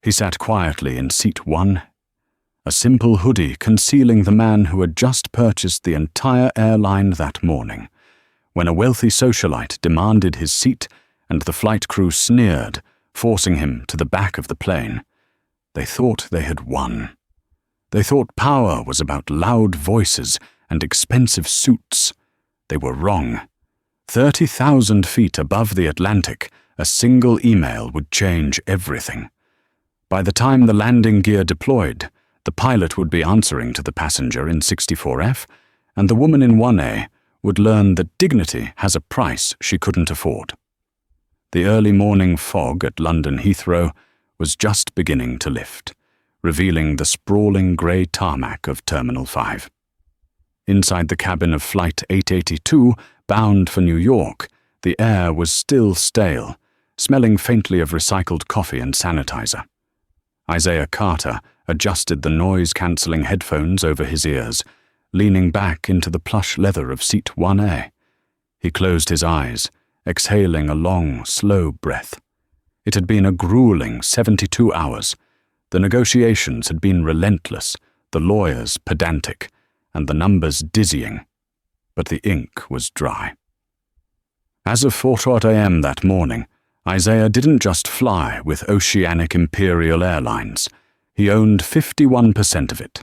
He sat quietly in seat 1, a simple hoodie concealing the man who had just purchased the entire airline that morning, when a wealthy socialite demanded his seat and the flight crew sneered, forcing him to the back of the plane. They thought they had won. They thought power was about loud voices and expensive suits. They were wrong. 30,000 feet above the Atlantic, a single email would change everything. By the time the landing gear deployed, the pilot would be answering to the passenger in 64F, and the woman in 1A would learn that dignity has a price she couldn't afford. The early morning fog at London Heathrow was just beginning to lift, revealing the sprawling grey tarmac of Terminal 5. Inside the cabin of Flight 882, bound for New York, the air was still stale, smelling faintly of recycled coffee and sanitizer. Isaiah Carter adjusted the noise-cancelling headphones over his ears, leaning back into the plush leather of seat 1A. He closed his eyes, exhaling a long, slow breath. It had been a grueling 72 hours. The negotiations had been relentless, the lawyers pedantic, and the numbers dizzying. But the ink was dry. As of 4:00 a.m. that morning, Isaiah didn't just fly with Oceanic Imperial Airlines. He owned 51% of it.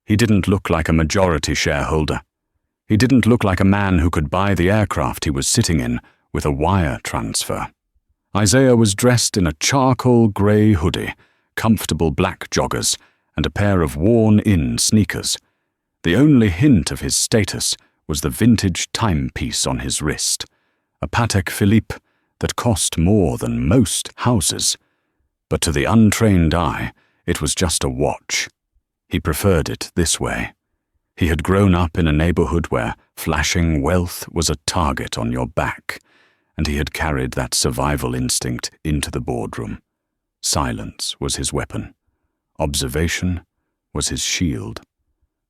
He didn't look like a majority shareholder. He didn't look like a man who could buy the aircraft he was sitting in with a wire transfer. Isaiah was dressed in a charcoal grey hoodie, comfortable black joggers, and a pair of worn-in sneakers. The only hint of his status was the vintage timepiece on his wrist, a Patek Philippe that cost more than most houses. But to the untrained eye, it was just a watch. He preferred it this way. He had grown up in a neighborhood where flashing wealth was a target on your back, and he had carried that survival instinct into the boardroom. Silence was his weapon. Observation was his shield.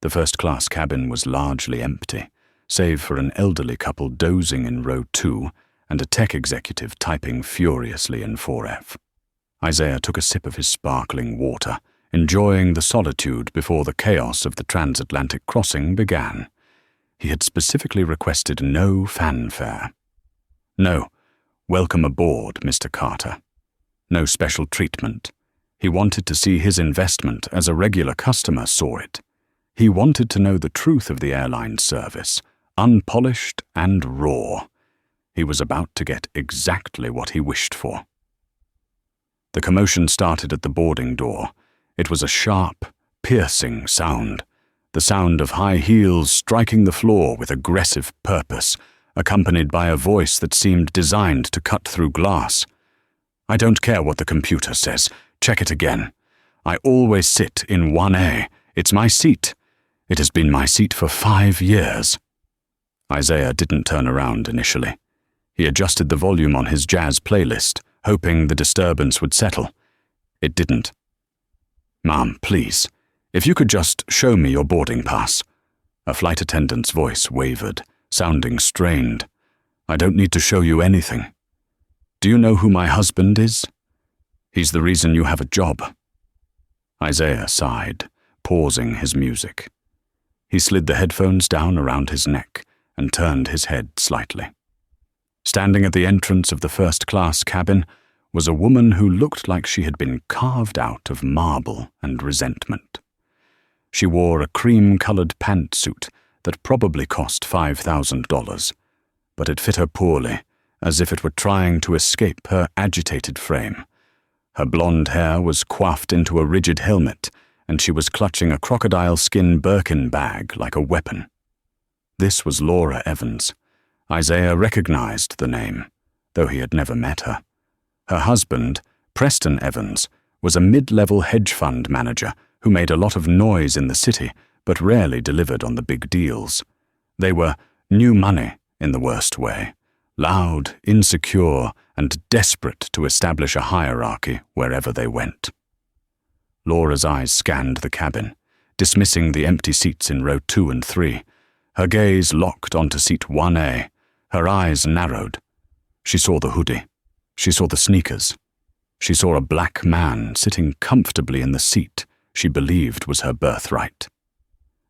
The first-class cabin was largely empty, save for an elderly couple dozing in row 2 and a tech executive typing furiously in 4F. Isaiah took a sip of his sparkling water, enjoying the solitude before the chaos of the transatlantic crossing began. He had specifically requested no fanfare. No, welcome aboard, Mr. Carter. No special treatment. He wanted to see his investment as a regular customer saw it. He wanted to know the truth of the airline service, unpolished and raw. He was about to get exactly what he wished for. The commotion started at the boarding door. It was a sharp, piercing sound, the sound of high heels striking the floor with aggressive purpose, accompanied by a voice that seemed designed to cut through glass. I don't care what the computer says. Check it again. I always sit in 1A. It's my seat. It has been my seat for 5 years. Isaiah didn't turn around initially. He adjusted the volume on his jazz playlist, hoping the disturbance would settle. It didn't. Ma'am, please, if you could just show me your boarding pass. A flight attendant's voice wavered, sounding strained. I don't need to show you anything. Do you know who my husband is? He's the reason you have a job. Isaiah sighed, pausing his music. He slid the headphones down around his neck and turned his head slightly. Standing at the entrance of the first-class cabin was a woman who looked like she had been carved out of marble and resentment. She wore a cream-colored pantsuit that probably cost $5,000, but it fit her poorly, as if it were trying to escape her agitated frame. Her blonde hair was coiffed into a rigid helmet, and she was clutching a crocodile-skin Birkin bag like a weapon. This was Laura Evans. Isaiah recognized the name, though he had never met her. Her husband, Preston Evans, was a mid-level hedge fund manager who made a lot of noise in the city, but rarely delivered on the big deals. They were new money in the worst way, loud, insecure, and desperate to establish a hierarchy wherever they went. Laura's eyes scanned the cabin, dismissing the empty seats in row 2 and 3. Her gaze locked onto seat 1A. Her eyes narrowed. She saw the hoodie. She saw the sneakers. She saw a black man sitting comfortably in the seat she believed was her birthright.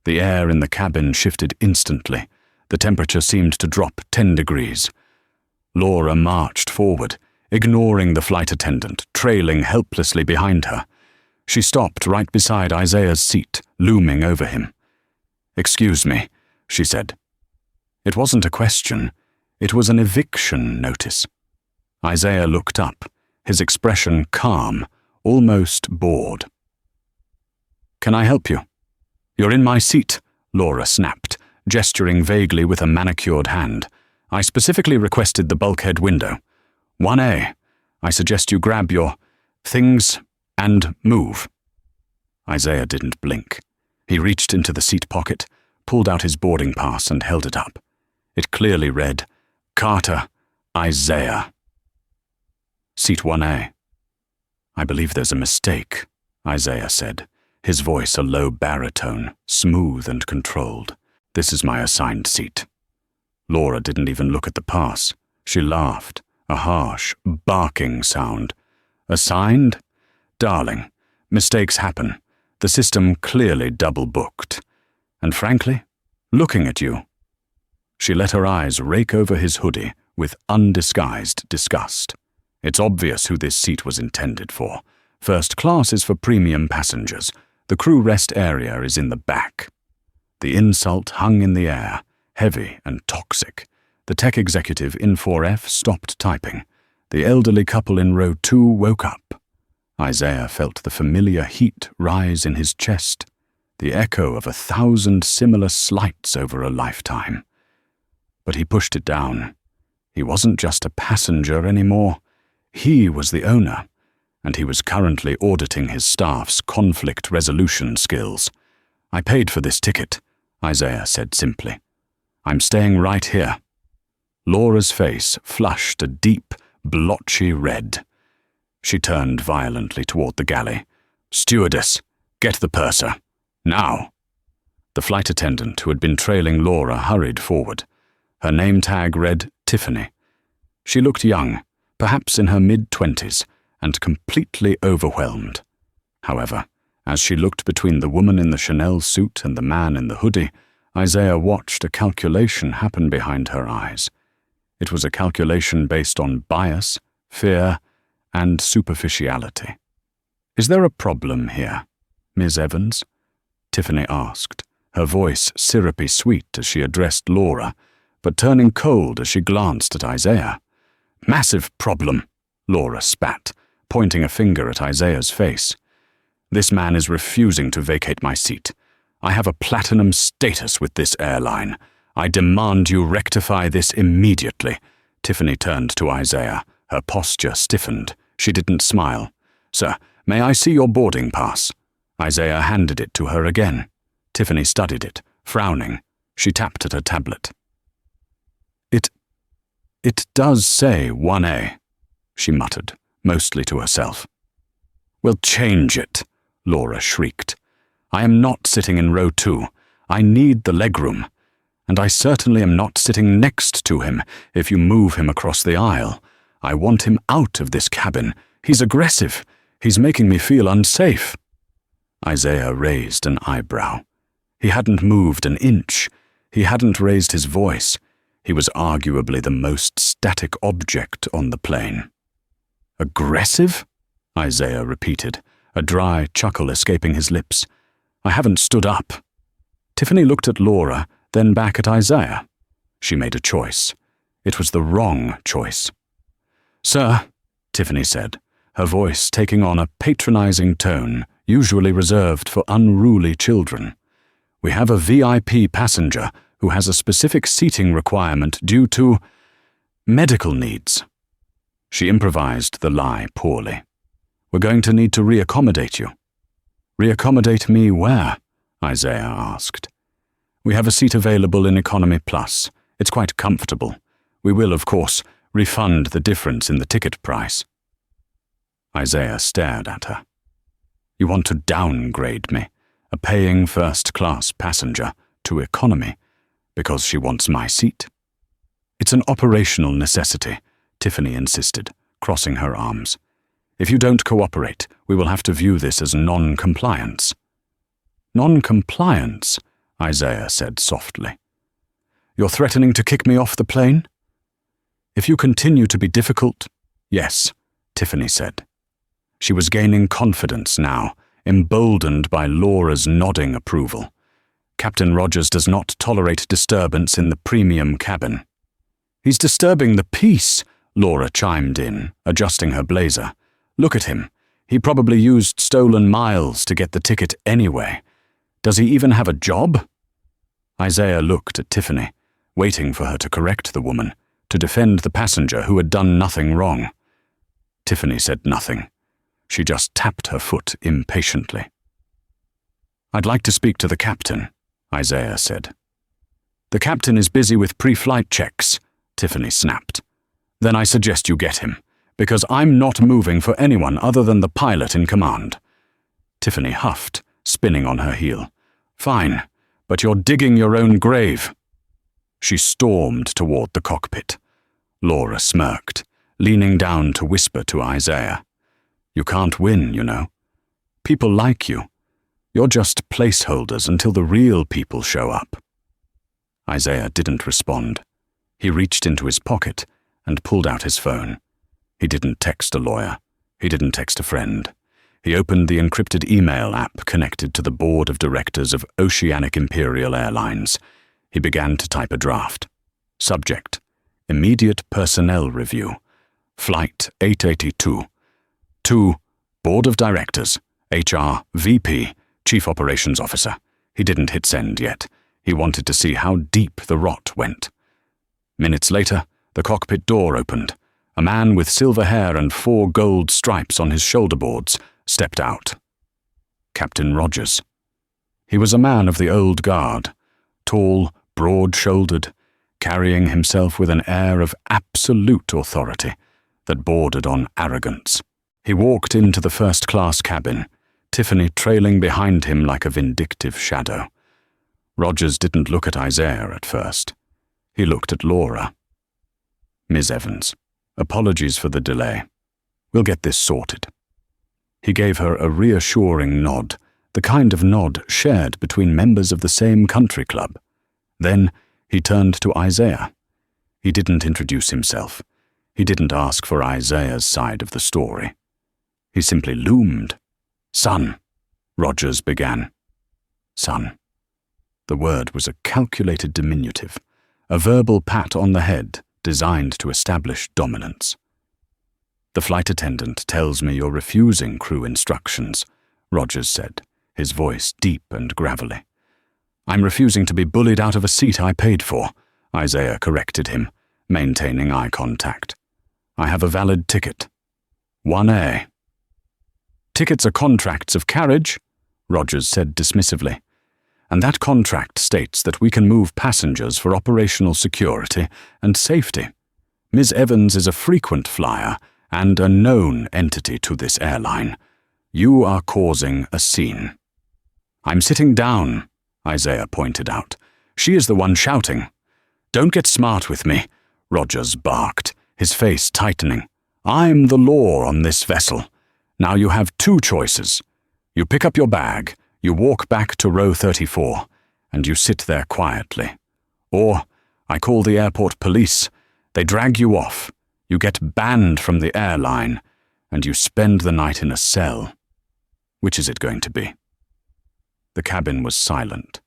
The air in the cabin shifted instantly. The temperature seemed to drop 10 degrees. Laura marched forward, ignoring the flight attendant, trailing helplessly behind her. She stopped right beside Isaiah's seat, looming over him. "Excuse me," she said. It wasn't a question. It was an eviction notice. Isaiah looked up, his expression calm, almost bored. "Can I help you?" "You're in my seat," Laura snapped, gesturing vaguely with a manicured hand. "I specifically requested the bulkhead window. 1A. I suggest you grab your things and move." Isaiah didn't blink. He reached into the seat pocket, pulled out his boarding pass and held it up. It clearly read, "Carter, Isaiah." "Seat 1A. "I believe there's a mistake," Isaiah said, his voice a low baritone, smooth and controlled. "This is my assigned seat." Laura didn't even look at the pass. She laughed, a harsh, barking sound. "Assigned? Darling, mistakes happen. The system clearly double-booked. And frankly, looking at you." She let her eyes rake over his hoodie with undisguised disgust. "It's obvious who this seat was intended for. First class is for premium passengers. The crew rest area is in the back." The insult hung in the air, heavy and toxic. The tech executive in 4F stopped typing. The elderly couple in row 2 woke up. Isaiah felt the familiar heat rise in his chest, the echo of 1,000 similar slights over a lifetime. But he pushed it down. He wasn't just a passenger anymore. He was the owner, and he was currently auditing his staff's conflict resolution skills. "I paid for this ticket," Isaiah said simply. "I'm staying right here." Laura's face flushed a deep, blotchy red. She turned violently toward the galley. "Stewardess, get the purser. Now." The flight attendant who had been trailing Laura hurried forward. Her name tag read Tiffany. She looked young, perhaps in her mid-20s, and completely overwhelmed. However, as she looked between the woman in the Chanel suit and the man in the hoodie, Isaiah watched a calculation happen behind her eyes. It was a calculation based on bias, fear, and superficiality. "Is there a problem here, Ms. Evans?" Tiffany asked, her voice syrupy sweet as she addressed Laura, but turning cold as she glanced at Isaiah. "Massive problem," Laura spat, pointing a finger at Isaiah's face. "This man is refusing to vacate my seat. I have a platinum status with this airline. I demand you rectify this immediately." Tiffany turned to Isaiah. Her posture stiffened. She didn't smile. "Sir, may I see your boarding pass?" Isaiah handed it to her again. Tiffany studied it, frowning. She tapped at her tablet. It does say 1A, she muttered, mostly to herself. "Well, change it," Laura shrieked. "I am not sitting in row 2. I need the legroom. And I certainly am not sitting next to him if you move him across the aisle. I want him out of this cabin. He's aggressive. He's making me feel unsafe." Isaiah raised an eyebrow. He hadn't moved an inch. He hadn't raised his voice. He was arguably the most static object on the plane. "Aggressive?" Isaiah repeated, a dry chuckle escaping his lips. "I haven't stood up." Tiffany looked at Laura, then back at Isaiah. She made a choice. It was the wrong choice. "Sir," Tiffany said, her voice taking on a patronizing tone usually reserved for unruly children, "we have a VIP passenger who has a specific seating requirement due to medical needs." She improvised the lie poorly. "We're going to need to reaccommodate you." "Reaccommodate me where?" Isaiah asked. "We have a seat available in Economy Plus. It's quite comfortable. We will, of course, refund the difference in the ticket price." Isaiah stared at her. "You want to downgrade me, a paying first-class passenger, to economy, because she wants my seat?" "It's an operational necessity," Tiffany insisted, crossing her arms. If you don't cooperate, we will have to view this as non-compliance." "Non-compliance?" Isaiah said softly. "You're threatening to kick me off the plane?" "If you continue to be difficult, yes," Tiffany said. She was gaining confidence now, emboldened by Laura's nodding approval. Captain Rogers does not tolerate disturbance in the premium cabin. "He's disturbing the peace," Laura chimed in, adjusting her blazer. "Look at him. He probably used stolen miles to get the ticket anyway. Does he even have a job?" Isaiah looked at Tiffany, waiting for her to correct the woman, to defend the passenger who had done nothing wrong. Tiffany said nothing. She just tapped her foot impatiently. "I'd like to speak to the captain," Isaiah said. "The captain is busy with pre-flight checks," Tiffany snapped. "Then I suggest you get him, because I'm not moving for anyone other than the pilot in command." Tiffany huffed, spinning on her heel. "Fine, but you're digging your own grave." She stormed toward the cockpit. Laura smirked, leaning down to whisper to Isaiah. "You can't win, you know. People like you. You're just placeholders until the real people show up." Isaiah didn't respond. He reached into his pocket and pulled out his phone. He didn't text a lawyer. He didn't text a friend. He opened the encrypted email app connected to the board of directors of Oceanic Imperial Airlines. He began to type a draft. Subject: Immediate personnel review. Flight 882. To Board of Directors, HR, VP, Chief Operations Officer. He didn't hit send yet. He wanted to see how deep the rot went. Minutes later, the cockpit door opened. A man with silver hair and 4 gold stripes on his shoulder boards stepped out. Captain Rogers. He was a man of the old guard, tall, broad-shouldered, carrying himself with an air of absolute authority that bordered on arrogance. He walked into the first-class cabin, Tiffany trailing behind him like a vindictive shadow. Rogers didn't look at Isaiah at first. He looked at Laura. "Ms. Evans, apologies for the delay. We'll get this sorted." He gave her a reassuring nod, the kind of nod shared between members of the same country club. Then he turned to Isaiah. He didn't introduce himself. He didn't ask for Isaiah's side of the story. He simply loomed. "Son," Rogers began. "Son." The word was a calculated diminutive, a verbal pat on the head designed to establish dominance. "The flight attendant tells me you're refusing crew instructions," Rogers said, his voice deep and gravelly. "I'm refusing to be bullied out of a seat I paid for," Isaiah corrected him, maintaining eye contact. "I have a valid ticket. 1A. "Tickets are contracts of carriage," Rogers said dismissively. "And that contract states that we can move passengers for operational security and safety. Ms. Evans is a frequent flyer and a known entity to this airline. You are causing a scene." "I'm sitting down," Isaiah pointed out. "She is the one shouting." "Don't get smart with me," Rogers barked, his face tightening. "I'm the law on this vessel. Now you have 2 choices. You pick up your bag, you walk back to row 34, and you sit there quietly. Or I call the airport police. They drag you off. You get banned from the airline, and you spend the night in a cell. Which is it going to be?" The cabin was silent.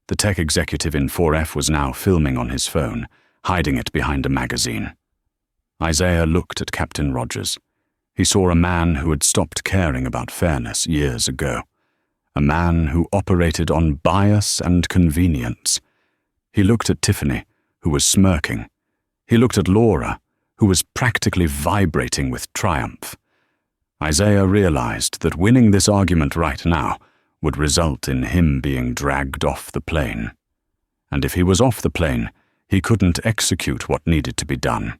The tech executive in 4F was now filming on his phone, hiding it behind a magazine. Isaiah looked at Captain Rogers. He saw a man who had stopped caring about fairness years ago. A man who operated on bias and convenience. He looked at Tiffany, who was smirking. He looked at Laura, who was practically vibrating with triumph. Isaiah realized that winning this argument right now would result in him being dragged off the plane. And if he was off the plane, he couldn't execute what needed to be done.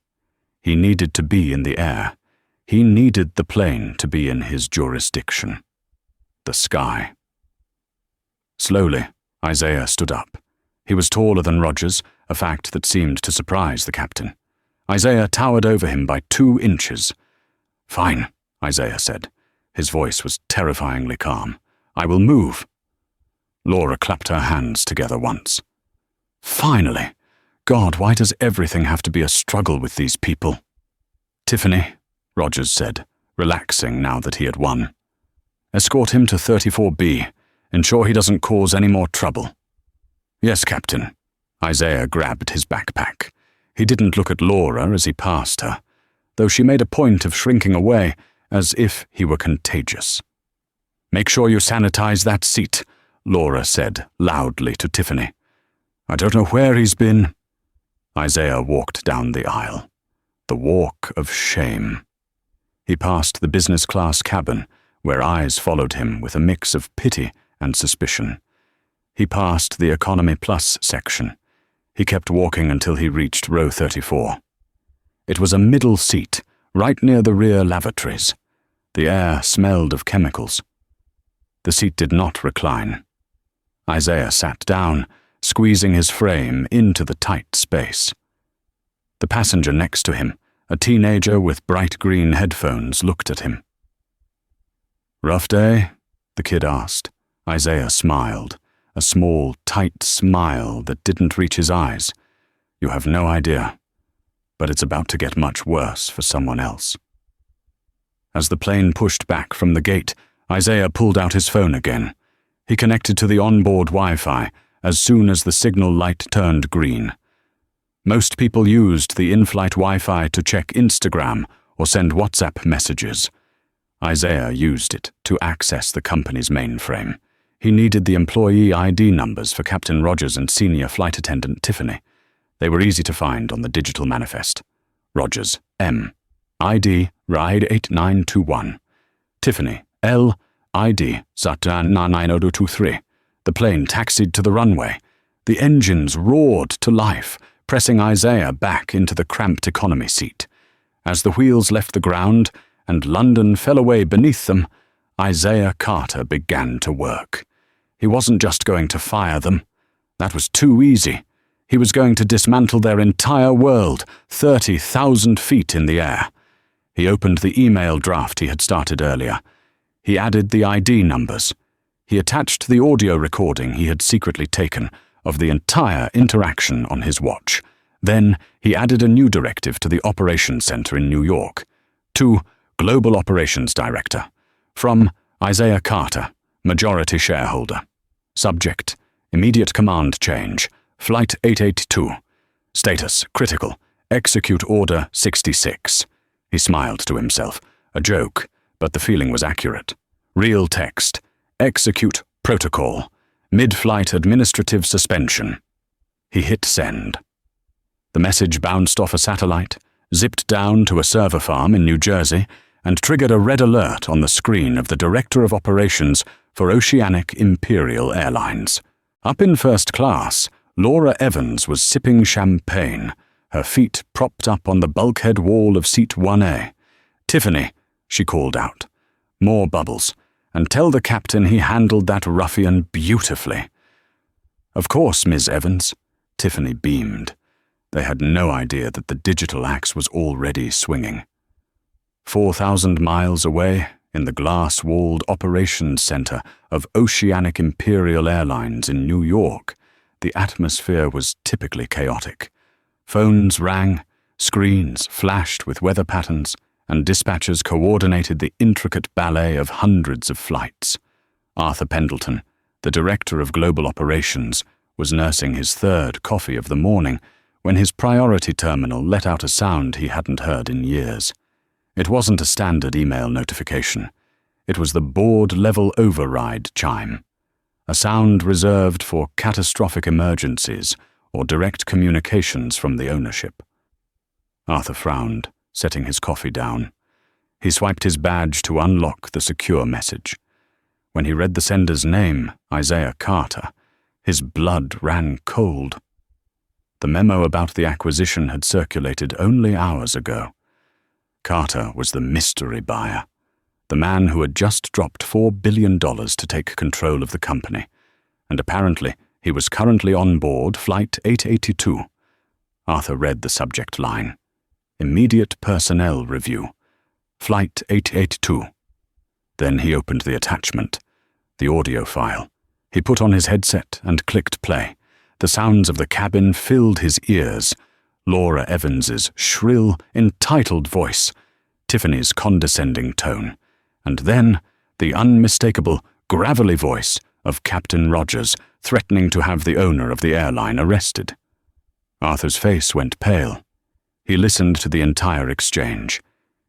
He needed to be in the air. He needed the plane to be in his jurisdiction. The sky. Slowly, Isaiah stood up. He was taller than Rogers, a fact that seemed to surprise the captain. Isaiah towered over him by 2 inches. "Fine," Isaiah said. His voice was terrifyingly calm. "I will move." Laura clapped her hands together once. "Finally! God, why does everything have to be a struggle with these people?" "Tiffany," Rogers said, relaxing now that he had won. "Escort him to 34B. Ensure he doesn't cause any more trouble." "Yes, Captain." Isaiah grabbed his backpack. He didn't look at Laura as he passed her, though she made a point of shrinking away as if he were contagious. "Make sure you sanitize that seat," Laura said loudly to Tiffany. "I don't know where he's been." Isaiah walked down the aisle. The walk of shame. He passed the business class cabin, where eyes followed him with a mix of pity and suspicion. He passed the Economy Plus section. He kept walking until he reached row 34. It was a middle seat, right near the rear lavatories. The air smelled of chemicals. The seat did not recline. Isaiah sat down, squeezing his frame into the tight space. The passenger next to him, a teenager with bright green headphones, looked at him. "Rough day?" the kid asked. Isaiah smiled, a small, tight smile that didn't reach his eyes. "You have no idea, but it's about to get much worse for someone else." As the plane pushed back from the gate, Isaiah pulled out his phone again. He connected to the onboard Wi-Fi as soon as the signal light turned green. Most people used the in-flight Wi-Fi to check Instagram or send WhatsApp messages. Isaiah used it to access the company's mainframe. He needed the employee ID numbers for Captain Rogers and senior flight attendant Tiffany. They were easy to find on the digital manifest. Rogers, M. ID, Ride 8921. Tiffany, L. ID, Satan 99023. The plane taxied to the runway. The engines roared to life, pressing Isaiah back into the cramped economy seat. As the wheels left the ground and London fell away beneath them, Isaiah Carter began to work. He wasn't just going to fire them. That was too easy. He was going to dismantle their entire world, 30,000 feet in the air. He opened the email draft he had started earlier. He added the ID numbers. He attached the audio recording he had secretly taken of the entire interaction on his watch. Then he added a new directive to the Operations Center in New York. To Global Operations Director. From Isaiah Carter, majority shareholder. Subject, immediate command change. Flight 882. Status, critical. Execute Order 66. He smiled to himself. A joke, but the feeling was accurate. Real text. Execute protocol. Mid-flight administrative suspension. He hit send. The message bounced off a satellite, zipped down to a server farm in New Jersey, and triggered a red alert on the screen of the Director of Operations for Oceanic Imperial Airlines. Up in first class, Laura Evans was sipping champagne, her feet propped up on the bulkhead wall of seat 1A. "Tiffany," she called out. "More bubbles. And tell the captain he handled that ruffian beautifully." "Of course, Ms. Evans." Tiffany beamed. They had no idea that the digital axe was already swinging. 4,000 miles away, in the glass-walled operations center of Oceanic Imperial Airlines in New York, the atmosphere was typically chaotic. Phones rang, screens flashed with weather patterns, and dispatchers coordinated the intricate ballet of hundreds of flights. Arthur Pendleton, the director of global operations, was nursing his third coffee of the morning when his priority terminal let out a sound he hadn't heard in years. It wasn't a standard email notification. It was the board-level override chime, a sound reserved for catastrophic emergencies or direct communications from the ownership. Arthur frowned, setting his coffee down. He swiped his badge to unlock the secure message. When he read the sender's name, Isaiah Carter, his blood ran cold. The memo about the acquisition had circulated only hours ago. Carter was the mystery buyer, the man who had just dropped $4 billion to take control of the company, and apparently he was currently on board Flight 882. Arthur read the subject line. Immediate personnel review. Flight 882. Then he opened the attachment, the audio file. He put on his headset and clicked play. The sounds of the cabin filled his ears. Laura Evans's shrill, entitled voice, Tiffany's condescending tone, and then the unmistakable, gravelly voice of Captain Rogers threatening to have the owner of the airline arrested. Arthur's face went pale. He listened to the entire exchange.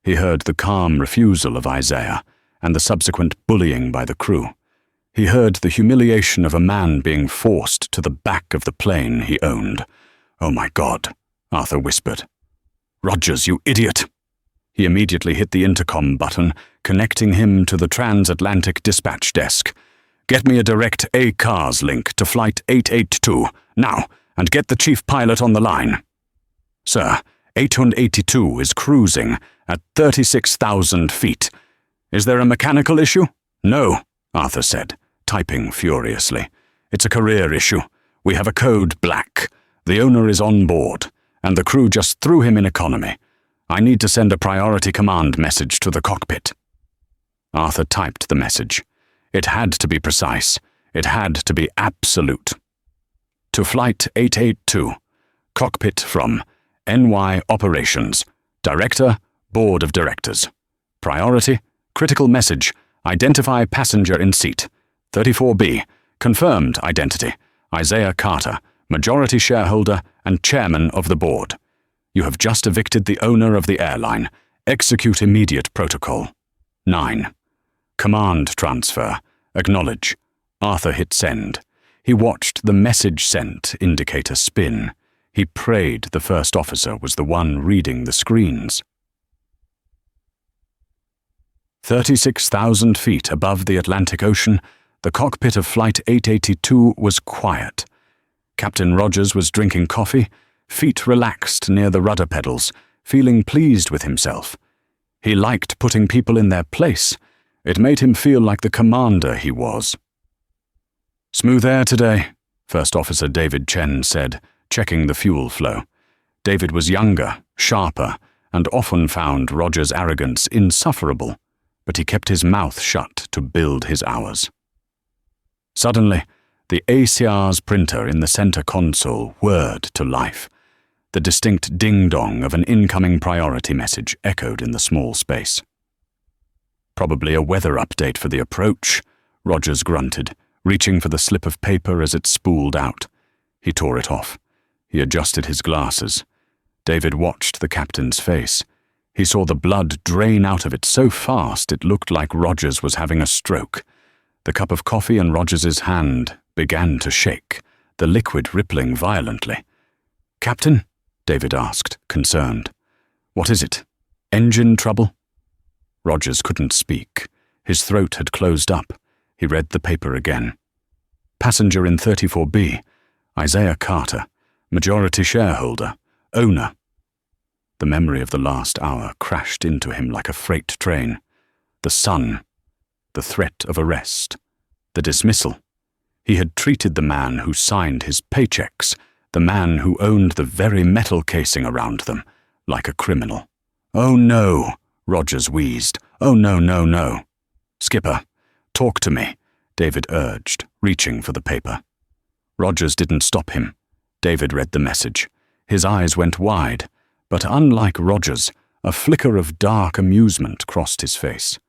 He heard the calm refusal of Isaiah and the subsequent bullying by the crew. He heard the humiliation of a man being forced to the back of the plane he owned. "Oh my God," Arthur whispered. "Rogers, you idiot!" He immediately hit the intercom button, connecting him to the transatlantic dispatch desk. "Get me a direct A-CARS link to Flight 882, now, and get the chief pilot on the line." "Sir, 882 is cruising at 36,000 feet. Is there a mechanical issue?" "No," Arthur said, typing furiously. "It's a career issue. We have a code black. The owner is on board, and the crew just threw him in economy. I need to send a priority command message to the cockpit." Arthur typed the message. It had to be precise. It had to be absolute. To Flight 882, cockpit from NY Operations, Director, Board of Directors. Priority, critical message, identify passenger in seat. 34B, confirmed identity, Isaiah Carter, majority shareholder and chairman of the board. You have just evicted the owner of the airline. Execute immediate protocol. 9. Command transfer. Acknowledge. Arthur hit send. He watched the message sent indicator spin. He prayed the first officer was the one reading the screens. 36,000 feet above the Atlantic Ocean, the cockpit of Flight 882 was quiet. Captain Rogers was drinking coffee, feet relaxed near the rudder pedals, feeling pleased with himself. He liked putting people in their place. It made him feel like the commander he was. "Smooth air today," First Officer David Chen said, checking the fuel flow. David was younger, sharper, and often found Rogers' arrogance insufferable, but he kept his mouth shut to build his hours. Suddenly, the ACR's printer in the center console whirred to life. The distinct ding-dong of an incoming priority message echoed in the small space. "Probably a weather update for the approach," Rogers grunted, reaching for the slip of paper as it spooled out. He tore it off. He adjusted his glasses. David watched the captain's face. He saw the blood drain out of it so fast it looked like Rogers was having a stroke. The cup of coffee in Rogers's hand began to shake, the liquid rippling violently. "Captain?" David asked, concerned. "What is it? Engine trouble?" Rogers couldn't speak. His throat had closed up. He read the paper again. "Passenger in 34B, Isaiah Carter, majority shareholder, owner." The memory of the last hour crashed into him like a freight train. The sun, the threat of arrest, the dismissal. He had treated the man who signed his paychecks, the man who owned the very metal casing around them, like a criminal. "Oh no," Rogers wheezed. "Oh no, no, no." "Skipper, talk to me," David urged, reaching for the paper. Rogers didn't stop him. David read the message. His eyes went wide, but unlike Rogers, a flicker of dark amusement crossed his face.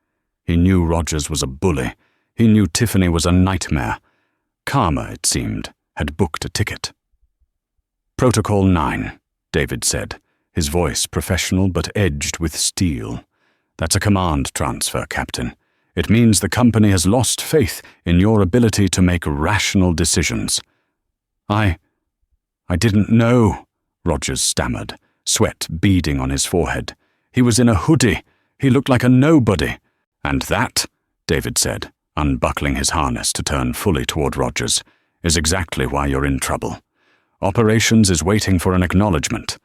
He knew Rogers was a bully. He knew Tiffany was a nightmare. Karma, it seemed, had booked a ticket. "Protocol 9, David said, his voice professional but edged with steel. "That's a command transfer, Captain. It means the company has lost faith in your ability to make rational decisions." I didn't know," Rogers stammered, sweat beading on his forehead. "He was in a hoodie. He looked like a nobody." "And that," David said, unbuckling his harness to turn fully toward Rogers, "is exactly why you're in trouble. Operations is waiting for an acknowledgement,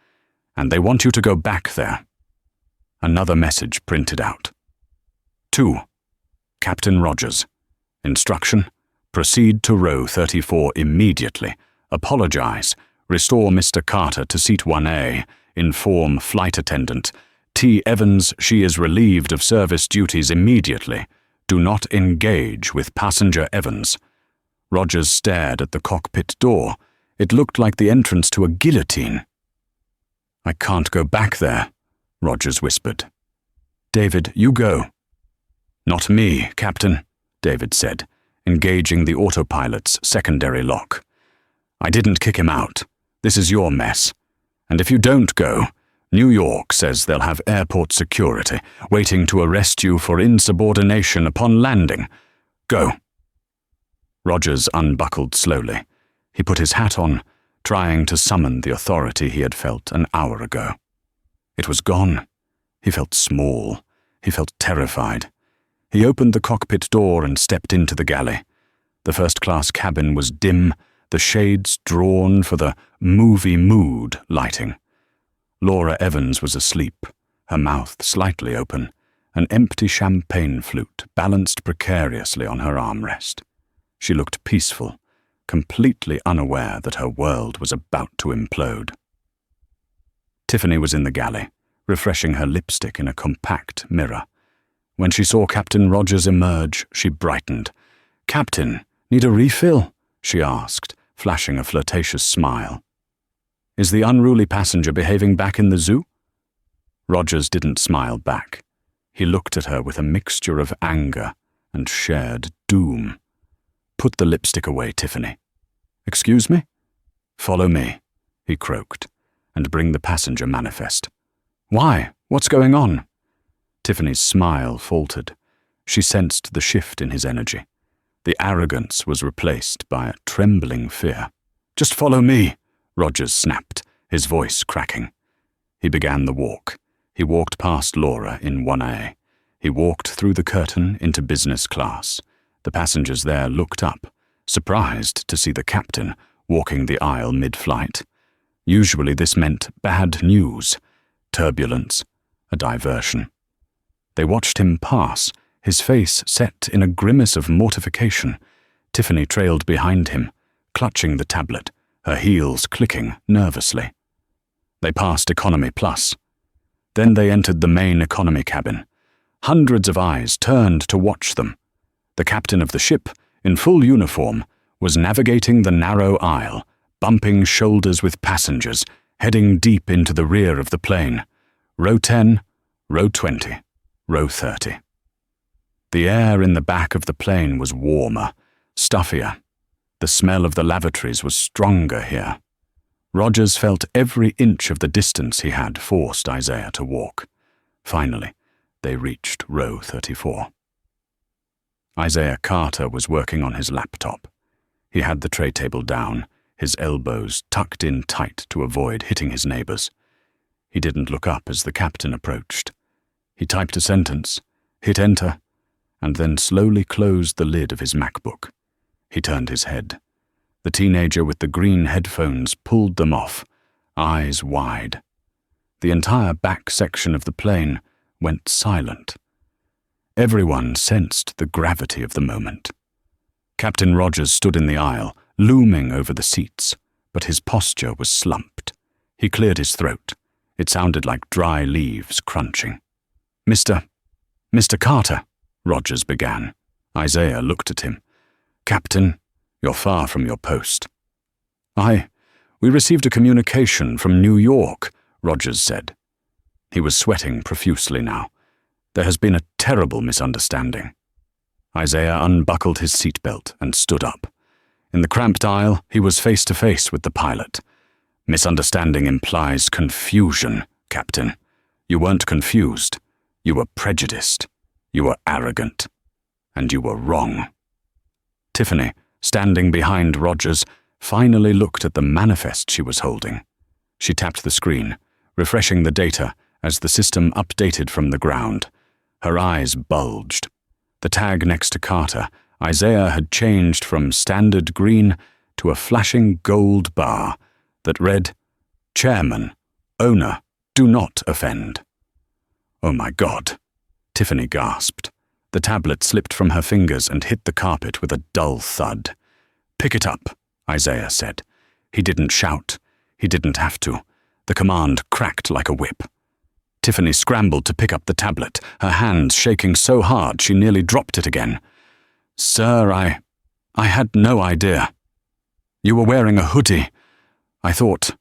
and they want you to go back there." Another message printed out. 2. Captain Rogers. Instruction: proceed to row 34 immediately. Apologize. Restore Mr. Carter to seat 1A. Inform flight attendant. T. Evans, she is relieved of service duties immediately. Do not engage with passenger Evans. Rogers stared at the cockpit door. It looked like the entrance to a guillotine. I can't go back there, Rogers whispered. David, you go. Not me, Captain, David said, engaging the autopilot's secondary lock. I didn't kick him out. This is your mess. And if you don't go, New York says they'll have airport security waiting to arrest you for insubordination upon landing. Go. Rogers unbuckled slowly. He put his hat on, trying to summon the authority he had felt an hour ago. It was gone. He felt small. He felt terrified. He opened the cockpit door and stepped into the galley. The first-class cabin was dim, the shades drawn for the movie mood lighting. Laura Evans was asleep, her mouth slightly open, an empty champagne flute balanced precariously on her armrest. She looked peaceful, completely unaware that her world was about to implode. Tiffany was in the galley, refreshing her lipstick in a compact mirror. When she saw Captain Rogers emerge, she brightened. "Captain, need a refill?" she asked, flashing a flirtatious smile. "Is the unruly passenger behaving back in the zoo?" Rogers didn't smile back. He looked at her with a mixture of anger and shared doom. "Put the lipstick away, Tiffany." "Excuse me?" "Follow me," he croaked, "and bring the passenger manifest." "Why? What's going on?" Tiffany's smile faltered. She sensed the shift in his energy. The arrogance was replaced by a trembling fear. "Just follow me," Rogers snapped, his voice cracking. He began the walk. He walked past Laura in 1A. He walked through the curtain into business class. The passengers there looked up, surprised to see the captain walking the aisle mid-flight. Usually this meant bad news, turbulence, a diversion. They watched him pass, his face set in a grimace of mortification. Tiffany trailed behind him, clutching the tablet, her heels clicking nervously. They passed Economy Plus. Then they entered the main economy cabin. Hundreds of eyes turned to watch them. The captain of the ship, in full uniform, was navigating the narrow aisle, bumping shoulders with passengers, heading deep into the rear of the plane. Row 10, row 20, row 30. The air in the back of the plane was warmer, stuffier. The smell of the lavatories was stronger here. Rogers felt every inch of the distance he had forced Isaiah to walk. Finally, they reached row 34. Isaiah Carter was working on his laptop. He had the tray table down, his elbows tucked in tight to avoid hitting his neighbors. He didn't look up as the captain approached. He typed a sentence, hit enter, and then slowly closed the lid of his MacBook. He turned his head. The teenager with the green headphones pulled them off, eyes wide. The entire back section of the plane went silent. Everyone sensed the gravity of the moment. Captain Rogers stood in the aisle, looming over the seats, but his posture was slumped. He cleared his throat. It sounded like dry leaves crunching. Mr. Carter," Rogers began. Isaiah looked at him. "Captain, you're far from your post." We received a communication from New York," Rogers said. He was sweating profusely now. "There has been a terrible misunderstanding." Isaiah unbuckled his seatbelt and stood up. In the cramped aisle, he was face to face with the pilot. "Misunderstanding implies confusion, Captain. You weren't confused. You were prejudiced. You were arrogant. And you were wrong." Tiffany, standing behind Rogers, finally looked at the manifest she was holding. She tapped the screen, refreshing the data as the system updated from the ground. Her eyes bulged. The tag next to Carter, Isaiah had changed from standard green to a flashing gold bar that read, "Chairman, owner, do not offend." "Oh my God," Tiffany gasped. The tablet slipped from her fingers and hit the carpet with a dull thud. "Pick it up," Isaiah said. He didn't shout. He didn't have to. The command cracked like a whip. Tiffany scrambled to pick up the tablet, her hands shaking so hard she nearly dropped it again. "Sir, I had no idea. You were wearing a hoodie. I thought—"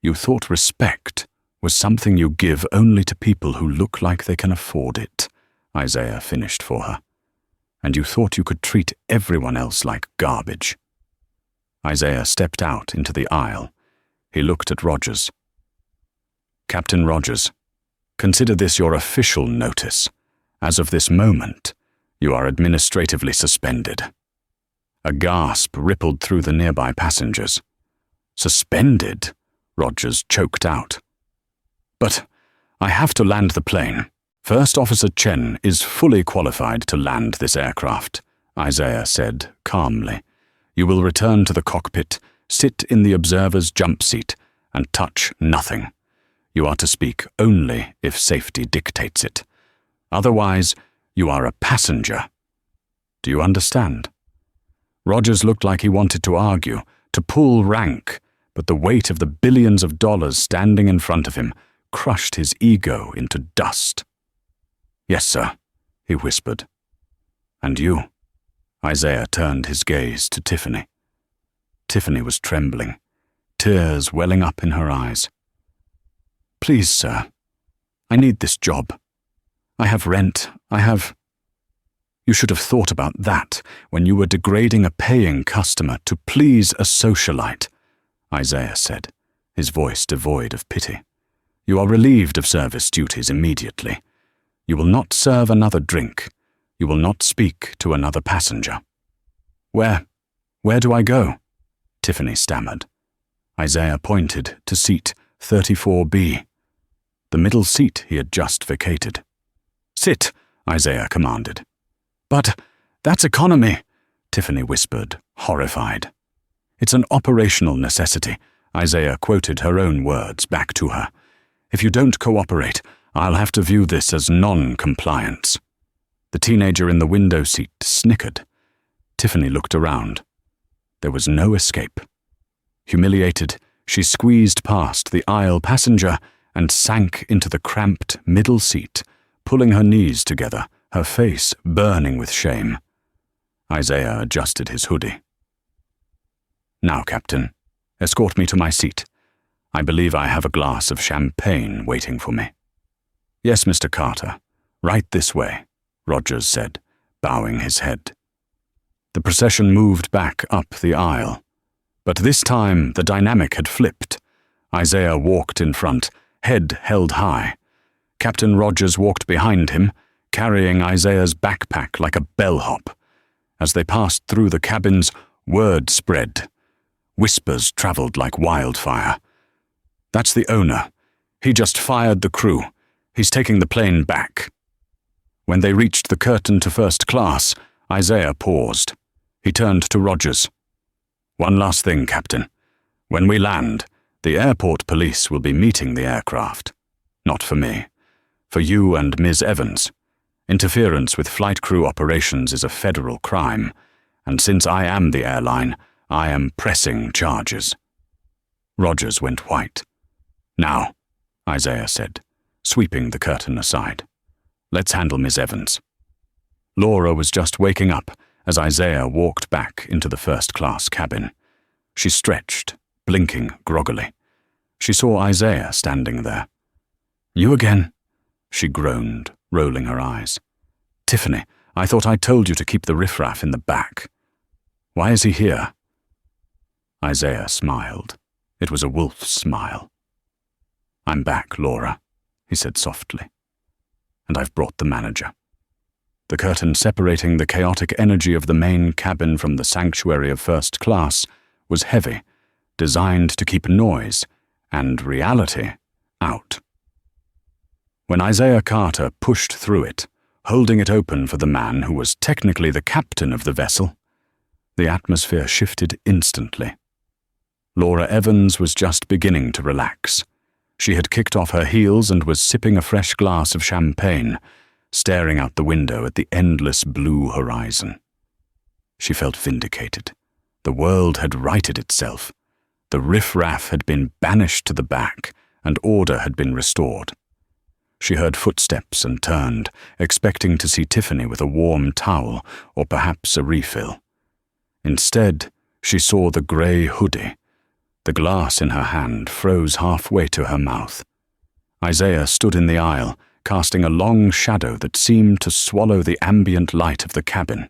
"You thought respect was something you give only to people who look like they can afford it," Isaiah finished for her. "And you thought you could treat everyone else like garbage." Isaiah stepped out into the aisle. He looked at Rogers. "Captain Rogers, consider this your official notice. As of this moment, you are administratively suspended." A gasp rippled through the nearby passengers. "Suspended?" Rogers choked out. "But I have to land the plane. First Officer Chen is fully qualified to land this aircraft," Isaiah said calmly. "You will return to the cockpit, sit in the observer's jump seat, and touch nothing. You are to speak only if safety dictates it. Otherwise, you are a passenger. Do you understand?" Rogers looked like he wanted to argue, to pull rank, but the weight of the billions of dollars standing in front of him crushed his ego into dust. "Yes, sir," he whispered. "And you?" Isaiah turned his gaze to Tiffany. Tiffany was trembling, tears welling up in her eyes. "Please, sir, I need this job. I have rent, You should have thought about that when you were degrading a paying customer to please a socialite," Isaiah said, his voice devoid of pity. "You are relieved of service duties immediately. You will not serve another drink. You will not speak to another passenger." Where do I go?" Tiffany stammered. Isaiah pointed to seat 34B, the middle seat he had just vacated. "Sit," Isaiah commanded. "But that's economy," Tiffany whispered, horrified. "It's an operational necessity," Isaiah quoted her own words back to her. "If you don't cooperate, I'll have to view this as non-compliance." The teenager in the window seat snickered. Tiffany looked around. There was no escape. Humiliated, she squeezed past the aisle passenger and sank into the cramped middle seat, pulling her knees together, her face burning with shame. Isaiah adjusted his hoodie. "Now, Captain, escort me to my seat. I believe I have a glass of champagne waiting for me." "Yes, Mr. Carter, right this way," Rogers said, bowing his head. The procession moved back up the aisle. But this time the dynamic had flipped. Isaiah walked in front, head held high. Captain Rogers walked behind him, carrying Isaiah's backpack like a bellhop. As they passed through the cabins, word spread. Whispers traveled like wildfire. "That's the owner. He just fired the crew. He's taking the plane back." When they reached the curtain to first class, Isaiah paused. He turned to Rogers. "One last thing, Captain. When we land, the airport police will be meeting the aircraft. Not for me. For you and Ms. Evans. Interference with flight crew operations is a federal crime, and since I am the airline, I am pressing charges." Rogers went white. "Now," Isaiah said, sweeping the curtain aside. "Let's handle Ms. Evans." Laura was just waking up as Isaiah walked back into the first-class cabin. She stretched, blinking groggily. She saw Isaiah standing there. "You again?" she groaned, rolling her eyes. "Tiffany, I thought I told you to keep the riffraff in the back. Why is he here?" Isaiah smiled. It was a wolf's smile. "I'm back, Laura," he said softly. "And I've brought the manager." The curtain separating the chaotic energy of the main cabin from the sanctuary of first class was heavy, designed to keep noise and reality out. When Isaiah Carter pushed through it, holding it open for the man who was technically the captain of the vessel, the atmosphere shifted instantly. Laura Evans was just beginning to relax. She had kicked off her heels and was sipping a fresh glass of champagne, staring out the window at the endless blue horizon. She felt vindicated. The world had righted itself. The riffraff had been banished to the back, and order had been restored. She heard footsteps and turned, expecting to see Tiffany with a warm towel or perhaps a refill. Instead, she saw the grey hoodie. The glass in her hand froze halfway to her mouth. Isaiah stood in the aisle, casting a long shadow that seemed to swallow the ambient light of the cabin.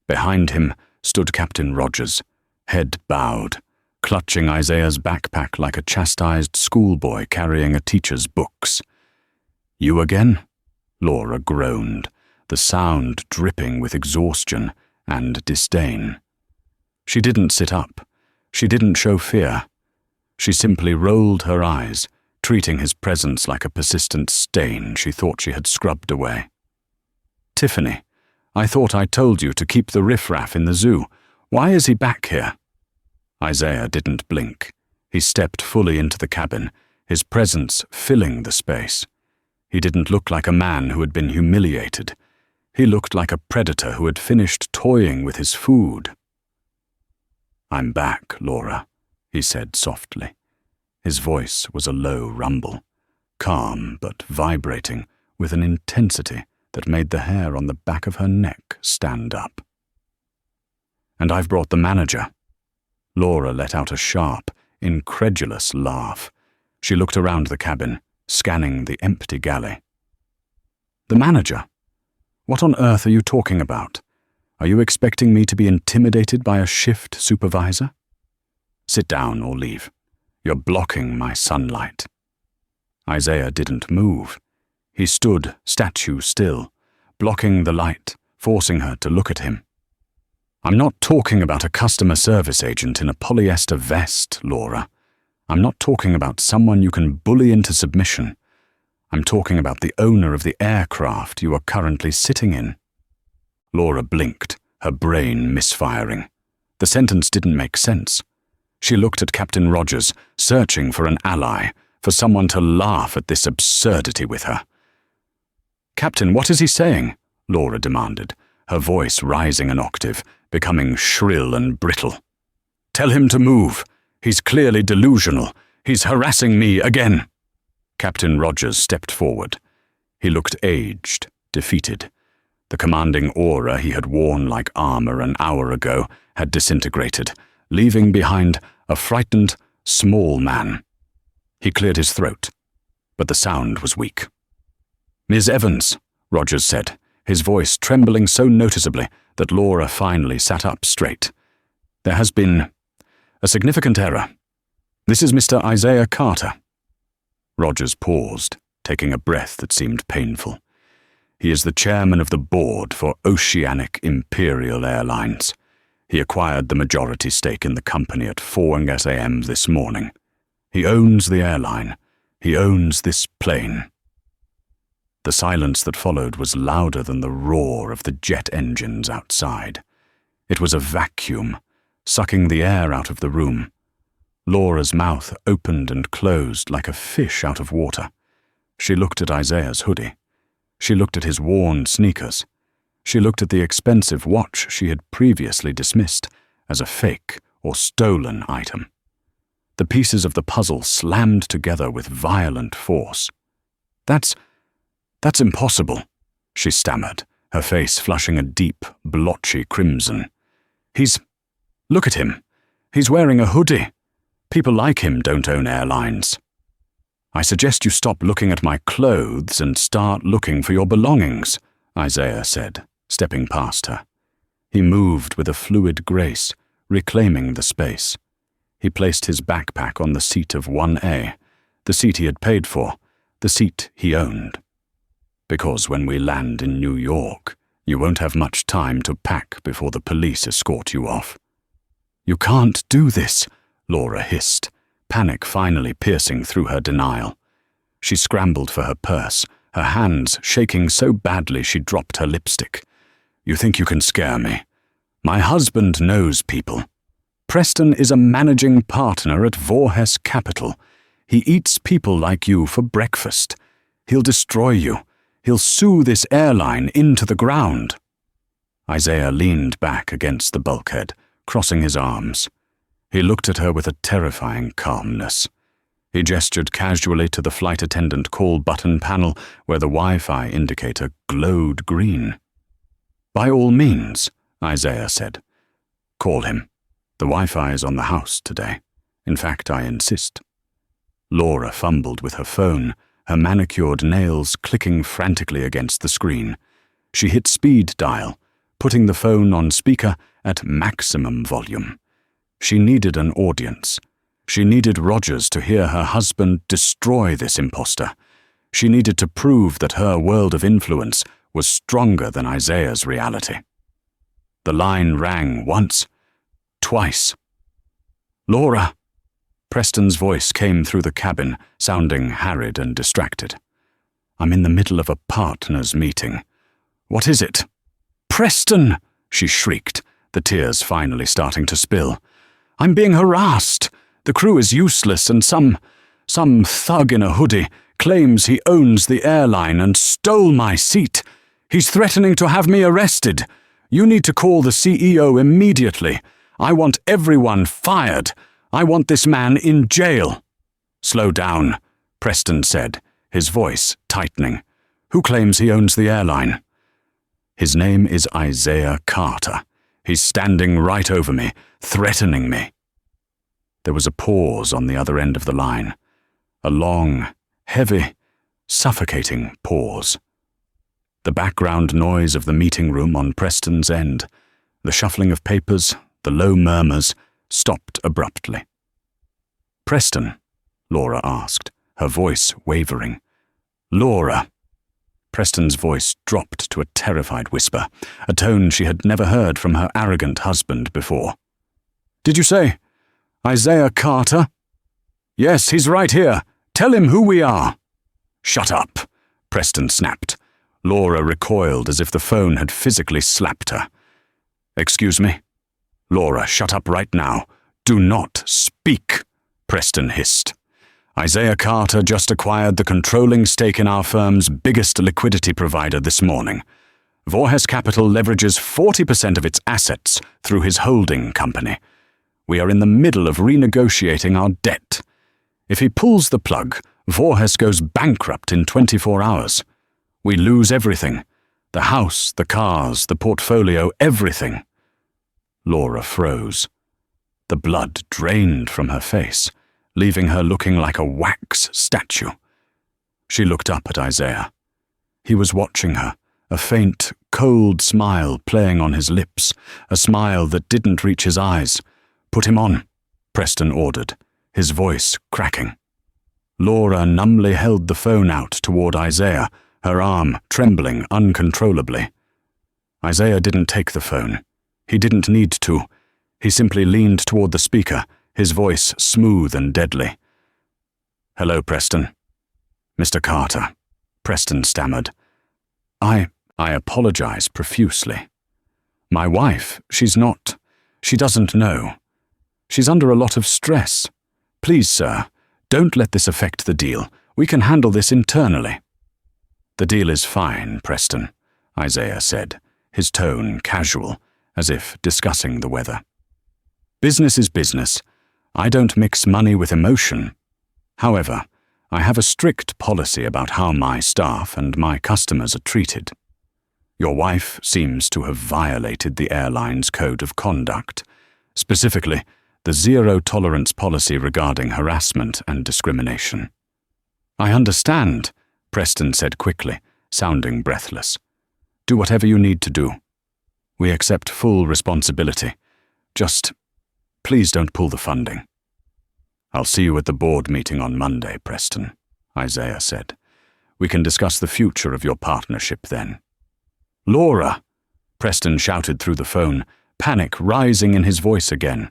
Behind him stood Captain Rogers, head bowed, clutching Isaiah's backpack like a chastised schoolboy carrying a teacher's books. "You again?" Laura groaned, the sound dripping with exhaustion and disdain. She didn't sit up. She didn't show fear. She simply rolled her eyes, treating his presence like a persistent stain she thought she had scrubbed away. "Tiffany, I thought I told you to keep the riffraff in the zoo. Why is he back here?" Isaiah didn't blink. He stepped fully into the cabin, his presence filling the space. He didn't look like a man who had been humiliated. He looked like a predator who had finished toying with his food. "I'm back, Laura," he said softly. His voice was a low rumble, calm but vibrating with an intensity that made the hair on the back of her neck stand up. "And I've brought the manager." Laura let out a sharp, incredulous laugh. She looked around the cabin, scanning the empty galley. "The manager? What on earth are you talking about? Are you expecting me to be intimidated by a shift supervisor? Sit down or leave. You're blocking my sunlight." Isaiah didn't move. He stood statue still, blocking the light, forcing her to look at him. "I'm not talking about a customer service agent in a polyester vest, Laura. I'm not talking about someone you can bully into submission. I'm talking about the owner of the aircraft you are currently sitting in." Laura blinked, her brain misfiring. The sentence didn't make sense. She looked at Captain Rogers, searching for an ally, for someone to laugh at this absurdity with her. "Captain, what is he saying?" Laura demanded, her voice rising an octave, becoming shrill and brittle. "Tell him to move. He's clearly delusional. He's harassing me again." Captain Rogers stepped forward. He looked aged, defeated. The commanding aura he had worn like armor an hour ago had disintegrated, leaving behind a frightened, small man. He cleared his throat, but the sound was weak. "Ms. Evans," Rogers said, his voice trembling so noticeably that Laura finally sat up straight. "There has been a significant error. This is Mr. Isaiah Carter." Rogers paused, taking a breath that seemed painful. "He is the chairman of the board for Oceanic Imperial Airlines. He acquired the majority stake in the company at 4 a.m. this morning. He owns the airline. He owns this plane." The silence that followed was louder than the roar of the jet engines outside. It was a vacuum, sucking the air out of the room. Laura's mouth opened and closed like a fish out of water. She looked at Isaiah's hoodie. She looked at his worn sneakers. She looked at the expensive watch she had previously dismissed as a fake or stolen item. The pieces of the puzzle slammed together with violent force. That's impossible," she stammered, her face flushing a deep, blotchy crimson. Look at him. He's wearing a hoodie. People like him don't own airlines." "I suggest you stop looking at my clothes and start looking for your belongings," Isaiah said, stepping past her. He moved with a fluid grace, reclaiming the space. He placed his backpack on the seat of 1A, the seat he had paid for, the seat he owned. "Because when we land in New York, you won't have much time to pack before the police escort you off." "You can't do this," Laura hissed, panic finally piercing through her denial. She scrambled for her purse, her hands shaking so badly she dropped her lipstick. "You think you can scare me? My husband knows people. Preston is a managing partner at Voorhes Capital. He eats people like you for breakfast. He'll destroy you. He'll sue this airline into the ground." Isaiah leaned back against the bulkhead, crossing his arms. He looked at her with a terrifying calmness. He gestured casually to the flight attendant call button panel where the Wi-Fi indicator glowed green. "By all means," Isaiah said. "Call him. The Wi-Fi is on the house today. In fact, I insist." Laura fumbled with her phone, her manicured nails clicking frantically against the screen. She hit speed dial, putting the phone on speaker at maximum volume. She needed an audience. She needed Rogers to hear her husband destroy this imposter. She needed to prove that her world of influence was stronger than Isaiah's reality. The line rang once, twice. "Laura!" Preston's voice came through the cabin, sounding harried and distracted. "I'm in the middle of a partners' meeting." "What is it?" "Preston!" she shrieked, the tears finally starting to spill. "I'm being harassed. The crew is useless and some thug in a hoodie claims he owns the airline and stole my seat. He's threatening to have me arrested. You need to call the CEO immediately. I want everyone fired. I want this man in jail." "Slow down," Preston said, his voice tightening. "Who claims he owns the airline?" "His name is Isaiah Carter. He's standing right over me, threatening me." There was a pause on the other end of the line. A long, heavy, suffocating pause. The background noise of the meeting room on Preston's end, the shuffling of papers, the low murmurs, stopped abruptly. "Preston?" Laura asked, her voice wavering. "Laura." Preston's voice dropped to a terrified whisper, a tone she had never heard from her arrogant husband before. "Did you say Isaiah Carter?" "Yes, he's right here. Tell him who we are." "Shut up," Preston snapped. Laura recoiled as if the phone had physically slapped her. "Excuse me?" "Laura, shut up right now. Do not speak," Preston hissed. "Isaiah Carter just acquired the controlling stake in our firm's biggest liquidity provider this morning. Voorhees Capital leverages 40% of its assets through his holding company. We are in the middle of renegotiating our debt. If he pulls the plug, Voorhees goes bankrupt in 24 hours. We lose everything. The house, the cars, the portfolio, everything." Laura froze. The blood drained from her face, leaving her looking like a wax statue. She looked up at Isaiah. He was watching her, a faint, cold smile playing on his lips, a smile that didn't reach his eyes. "Put him on," Preston ordered, his voice cracking. Laura numbly held the phone out toward Isaiah, her arm trembling uncontrollably. Isaiah didn't take the phone. He didn't need to. He simply leaned toward the speaker, his voice smooth and deadly. "Hello, Preston." "Mr. Carter," Preston stammered. I apologize profusely. My wife, she doesn't know. She's under a lot of stress. Please, sir, don't let this affect the deal. We can handle this internally." "The deal is fine, Preston," Isaiah said, his tone casual, as if discussing the weather. "Business is business. I don't mix money with emotion. However, I have a strict policy about how my staff and my customers are treated. Your wife seems to have violated the airline's code of conduct, specifically the zero-tolerance policy regarding harassment and discrimination." "I understand," Preston said quickly, sounding breathless. "Do whatever you need to do. We accept full responsibility. Just, please don't pull the funding." "I'll see you at the board meeting on Monday, Preston," Isaiah said. "We can discuss the future of your partnership then." "Laura!" Preston shouted through the phone, panic rising in his voice again.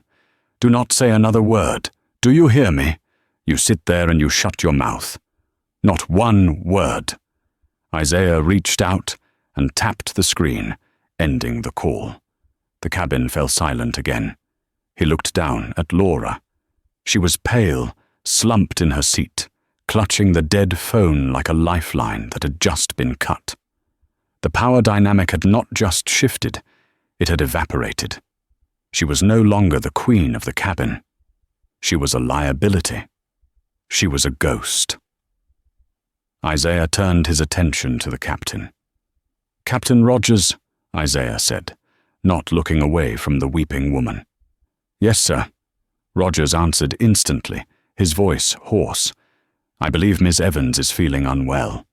"Do not say another word. Do you hear me? You sit there and you shut your mouth. Not one word." Isaiah reached out and tapped the screen, ending the call. The cabin fell silent again. He looked down at Laura. She was pale, slumped in her seat, clutching the dead phone like a lifeline that had just been cut. The power dynamic had not just shifted, it had evaporated. She was no longer the queen of the cabin. She was a liability. She was a ghost. Isaiah turned his attention to the captain. "Captain Rogers," Isaiah said, not looking away from the weeping woman. "Yes, sir." Rogers answered instantly, his voice hoarse. "I believe Miss Evans is feeling unwell.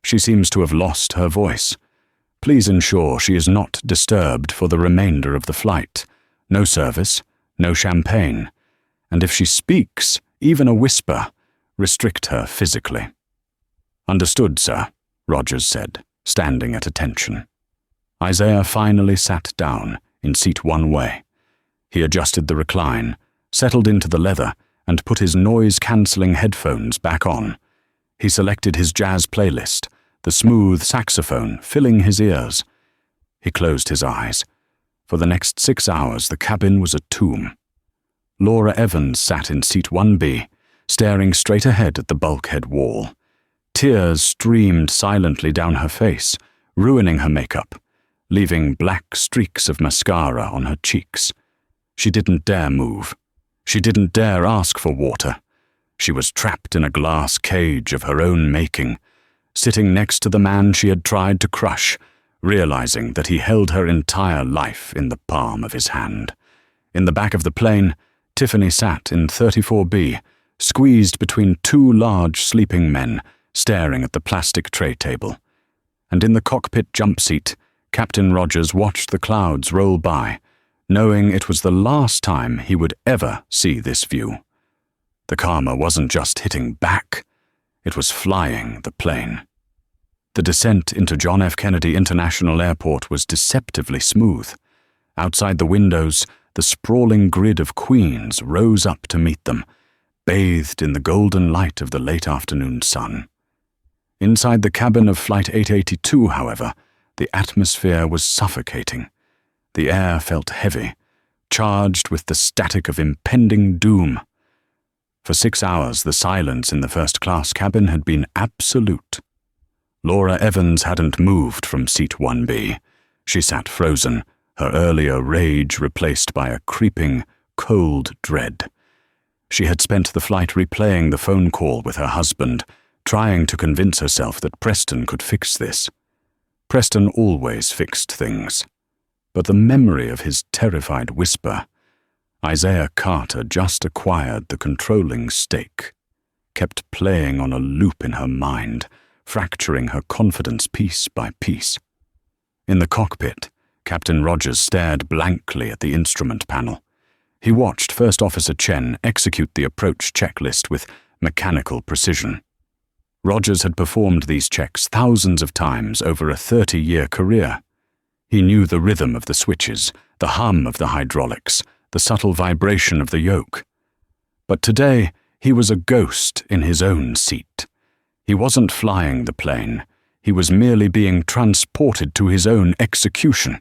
She seems to have lost her voice. Please ensure she is not disturbed for the remainder of the flight. No service, no champagne. And if she speaks, even a whisper, restrict her physically." "Understood, sir," Rogers said, standing at attention. Isaiah finally sat down, in seat one way. He adjusted the recline, settled into the leather, and put his noise-cancelling headphones back on. He selected his jazz playlist, the smooth saxophone filling his ears. He closed his eyes. For the next 6 hours, the cabin was a tomb. Laura Evans sat in seat 1B, staring straight ahead at the bulkhead wall. Tears streamed silently down her face, ruining her makeup, leaving black streaks of mascara on her cheeks. She didn't dare move. She didn't dare ask for water. She was trapped in a glass cage of her own making, sitting next to the man she had tried to crush, realizing that he held her entire life in the palm of his hand. In the back of the plane, Tiffany sat in 34B, squeezed between two large sleeping men, staring at the plastic tray table. And in the cockpit jump seat, Captain Rogers watched the clouds roll by, knowing it was the last time he would ever see this view. The karma wasn't just hitting back, it was flying the plane. The descent into John F. Kennedy International Airport was deceptively smooth. Outside the windows, the sprawling grid of Queens rose up to meet them, bathed in the golden light of the late afternoon sun. Inside the cabin of Flight 882, however, the atmosphere was suffocating. The air felt heavy, charged with the static of impending doom. For 6 hours, the silence in the first-class cabin had been absolute. Laura Evans hadn't moved from seat 1B. She sat frozen, her earlier rage replaced by a creeping, cold dread. She had spent the flight replaying the phone call with her husband, trying to convince herself that Preston could fix this. Preston always fixed things. But the memory of his terrified whisper, "Isaiah Carter just acquired the controlling stake," kept playing on a loop in her mind, fracturing her confidence piece by piece. In the cockpit, Captain Rogers stared blankly at the instrument panel. He watched First Officer Chen execute the approach checklist with mechanical precision. Rogers had performed these checks thousands of times over a 30-year career. He knew the rhythm of the switches, the hum of the hydraulics, the subtle vibration of the yoke. But today, he was a ghost in his own seat. He wasn't flying the plane. He was merely being transported to his own execution.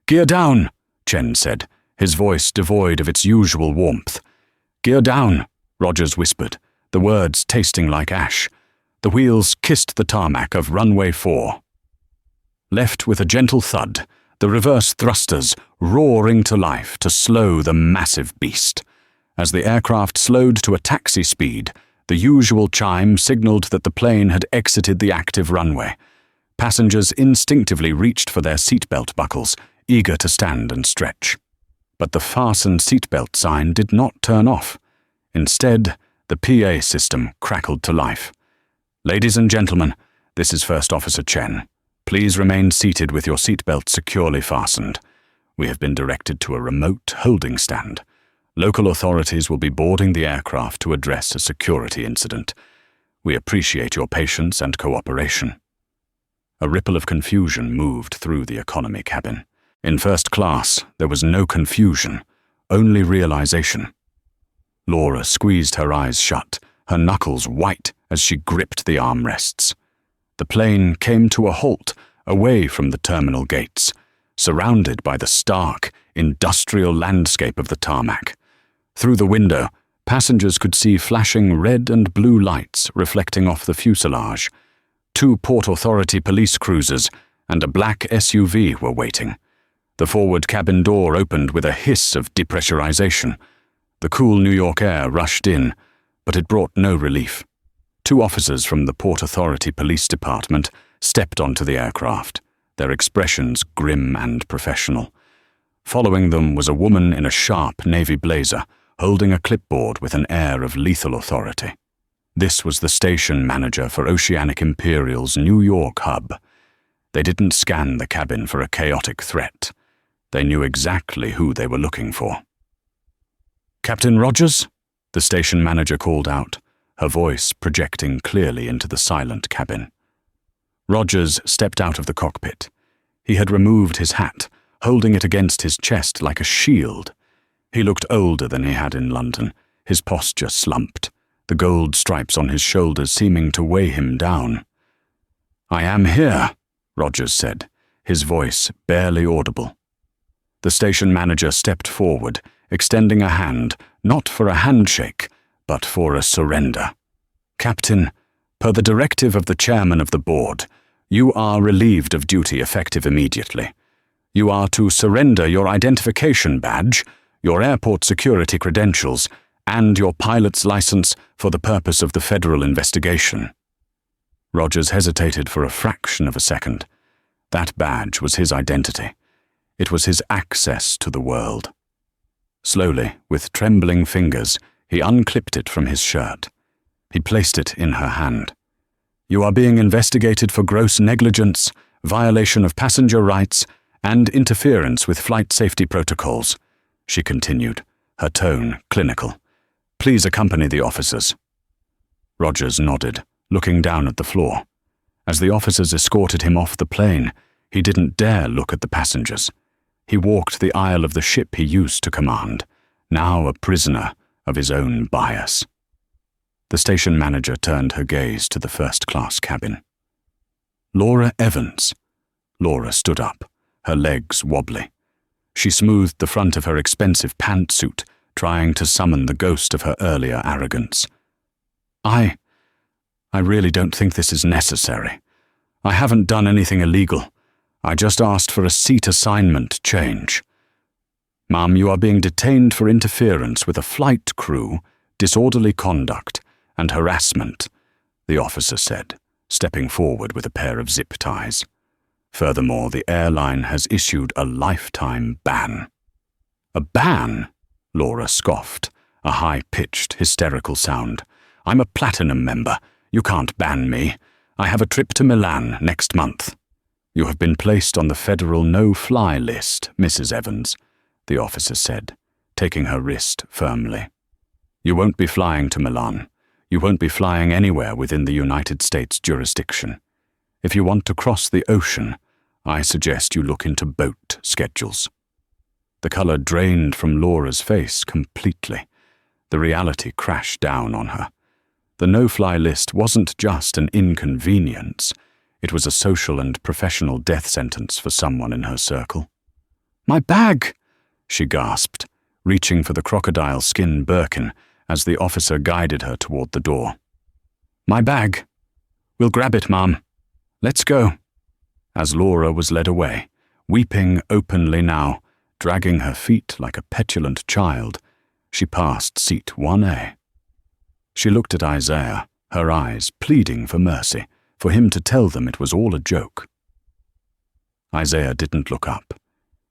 "Gear down," Chen said, his voice devoid of its usual warmth. "Gear down," Rogers whispered, the words tasting like ash. The wheels kissed the tarmac of runway 4. Left with a gentle thud, the reverse thrusters roaring to life to slow the massive beast. As the aircraft slowed to a taxi speed, the usual chime signaled that the plane had exited the active runway. Passengers instinctively reached for their seatbelt buckles, eager to stand and stretch. But the fasten seatbelt sign did not turn off. Instead, the PA system crackled to life. "Ladies and gentlemen, this is First Officer Chen. Please remain seated with your seatbelt securely fastened. We have been directed to a remote holding stand. Local authorities will be boarding the aircraft to address a security incident. We appreciate your patience and cooperation." A ripple of confusion moved through the economy cabin. In first class, there was no confusion, only realization. Laura squeezed her eyes shut, her knuckles white as she gripped the armrests. The plane came to a halt away from the terminal gates, surrounded by the stark, industrial landscape of the tarmac. Through the window, passengers could see flashing red and blue lights reflecting off the fuselage. 2 Port Authority police cruisers and a black SUV were waiting. The forward cabin door opened with a hiss of depressurization. The cool New York air rushed in. But it brought no relief. 2 officers from the Port Authority Police Department stepped onto the aircraft, their expressions grim and professional. Following them was a woman in a sharp navy blazer, holding a clipboard with an air of lethal authority. This was the station manager for Oceanic Imperial's New York hub. They didn't scan the cabin for a chaotic threat. They knew exactly who they were looking for. "Captain Rogers?" the station manager called out, her voice projecting clearly into the silent cabin. Rogers stepped out of the cockpit. He had removed his hat, holding it against his chest like a shield. He looked older than he had in London, his posture slumped, the gold stripes on his shoulders seeming to weigh him down. "I am here," Rogers said, his voice barely audible. The station manager stepped forward, extending a hand, not for a handshake, but for a surrender. "Captain, per the directive of the chairman of the board, you are relieved of duty effective immediately. You are to surrender your identification badge, your airport security credentials, and your pilot's license for the purpose of the federal investigation." Rogers hesitated for a fraction of a second. That badge was his identity. It was his access to the world. Slowly, with trembling fingers, he unclipped it from his shirt. He placed it in her hand. "You are being investigated for gross negligence, violation of passenger rights, and interference with flight safety protocols," she continued, her tone clinical. "Please accompany the officers." Rogers nodded, looking down at the floor. As the officers escorted him off the plane, he didn't dare look at the passengers. He walked the aisle of the ship he used to command, now a prisoner of his own bias. The station manager turned her gaze to the first-class cabin. "Laura Evans." Laura stood up, her legs wobbly. She smoothed the front of her expensive pantsuit, trying to summon the ghost of her earlier arrogance. I really don't think this is necessary. I haven't done anything illegal. I just asked for a seat assignment change." "Ma'am, you are being detained for interference with a flight crew, disorderly conduct, and harassment," the officer said, stepping forward with a pair of zip ties. "Furthermore, the airline has issued a lifetime ban." "A ban?" Laura scoffed, a high-pitched, hysterical sound. "I'm a platinum member. You can't ban me. I have a trip to Milan next month." "You have been placed on the federal no-fly list, Mrs. Evans," the officer said, taking her wrist firmly. "You won't be flying to Milan. You won't be flying anywhere within the United States jurisdiction. If you want to cross the ocean, I suggest you look into boat schedules." The color drained from Laura's face completely. The reality crashed down on her. The no-fly list wasn't just an inconvenience. It was a social and professional death sentence for someone in her circle. "My bag!" she gasped, reaching for the crocodile skin Birkin as the officer guided her toward the door. "My bag. We'll grab it, Ma'am. Let's go." As Laura was led away, weeping openly now, dragging her feet like a petulant child, she passed seat 1A. She looked at Isaiah, her eyes pleading for mercy, for him to tell them it was all a joke. Isaiah didn't look up.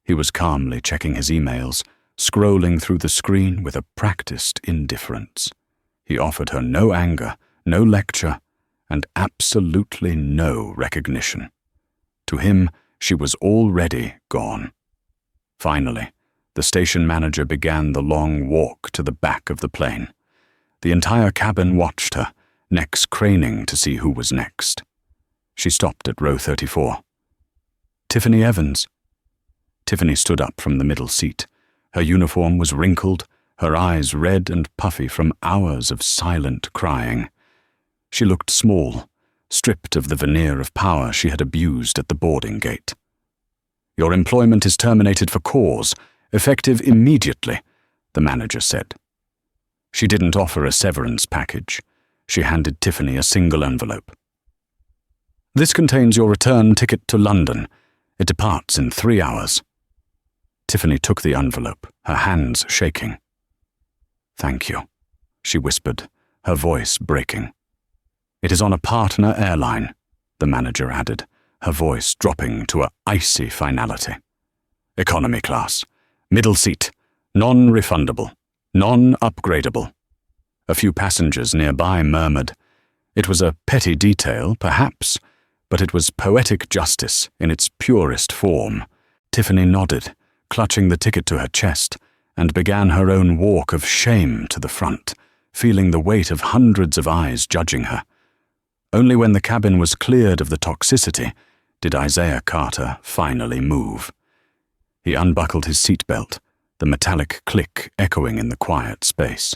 He was calmly checking his emails, scrolling through the screen with a practiced indifference. He offered her no anger, no lecture, and absolutely no recognition. To him, she was already gone. Finally, the station manager began the long walk to the back of the plane. The entire cabin watched her, necks craning to see who was next. She stopped at row 34. "Tiffany Evans." Tiffany stood up from the middle seat. Her uniform was wrinkled, her eyes red and puffy from hours of silent crying. She looked small, stripped of the veneer of power she had abused at the boarding gate. "Your employment is terminated for cause, effective immediately," the manager said. She didn't offer a severance package. She handed Tiffany a single envelope. "This contains your return ticket to London. It departs in 3 hours." Tiffany took the envelope, her hands shaking. "Thank you," she whispered, her voice breaking. "It is on a partner airline," the manager added, her voice dropping to an icy finality. "Economy class. Middle seat. Non-refundable. Non-upgradable." A few passengers nearby murmured. It was a petty detail, perhaps, but it was poetic justice in its purest form. Tiffany nodded, clutching the ticket to her chest, and began her own walk of shame to the front, feeling the weight of hundreds of eyes judging her. Only when the cabin was cleared of the toxicity did Isaiah Carter finally move. He unbuckled his seatbelt, the metallic click echoing in the quiet space.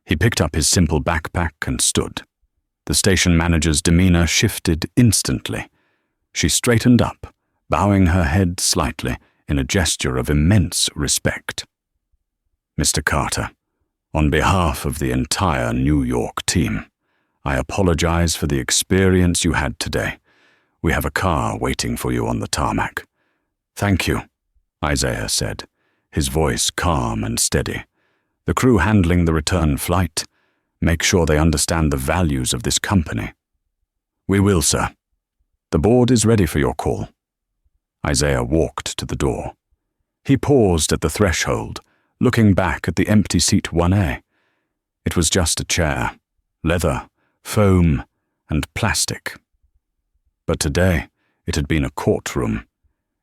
He picked up his simple backpack and stood. The station manager's demeanor shifted instantly. She straightened up, bowing her head slightly in a gesture of immense respect. "Mr. Carter, on behalf of the entire New York team, I apologize for the experience you had today. We have a car waiting for you on the tarmac." "Thank you," Isaiah said, his voice calm and steady. "The crew handling the return flight. Make sure they understand the values of this company." "We will, sir. The board is ready for your call." Isaiah walked to the door. He paused at the threshold, looking back at the empty seat 1A. It was just a chair, leather, foam, and plastic. But today, it had been a courtroom.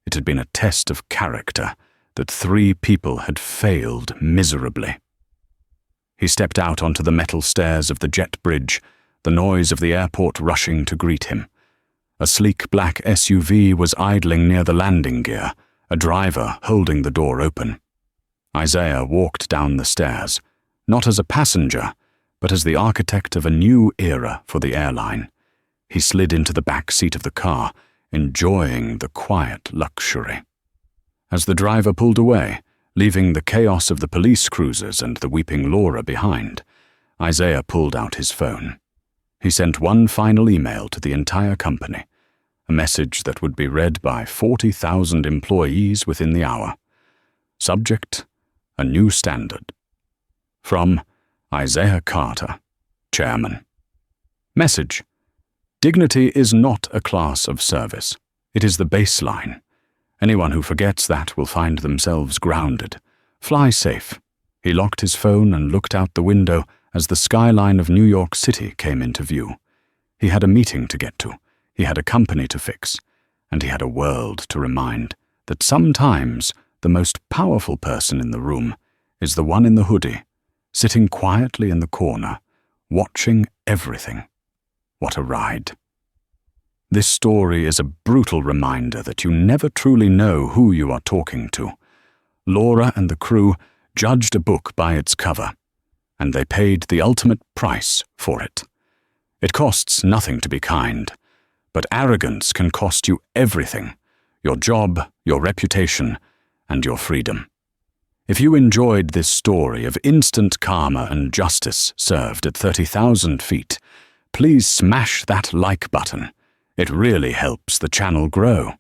It had been a test of character that 3 people had failed miserably. He stepped out onto the metal stairs of the jet bridge, the noise of the airport rushing to greet him. A sleek black SUV was idling near the landing gear, a driver holding the door open. Isaiah walked down the stairs, not as a passenger, but as the architect of a new era for the airline. He slid into the back seat of the car, enjoying the quiet luxury. As the driver pulled away, leaving the chaos of the police cruisers and the weeping Laura behind, Isaiah pulled out his phone. He sent one final email to the entire company, a message that would be read by 40,000 employees within the hour. Subject: a new standard. From Isaiah Carter, Chairman. Message: dignity is not a class of service. It is the baseline. Anyone who forgets that will find themselves grounded. Fly safe. He locked his phone and looked out the window as the skyline of New York City came into view. He had a meeting to get to, he had a company to fix, and he had a world to remind that sometimes the most powerful person in the room is the one in the hoodie, sitting quietly in the corner, watching everything. What a ride. This story is a brutal reminder that you never truly know who you are talking to. Laura and the crew judged a book by its cover, and they paid the ultimate price for it. It costs nothing to be kind, but arrogance can cost you everything: your job, your reputation, and your freedom. If you enjoyed this story of instant karma and justice served at 30,000 feet, please smash that like button. It really helps the channel grow.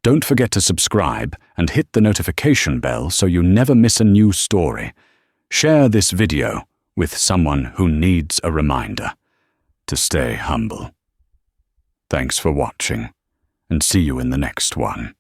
Don't forget to subscribe and hit the notification bell so you never miss a new story. Share this video with someone who needs a reminder to stay humble. Thanks for watching, and see you in the next one.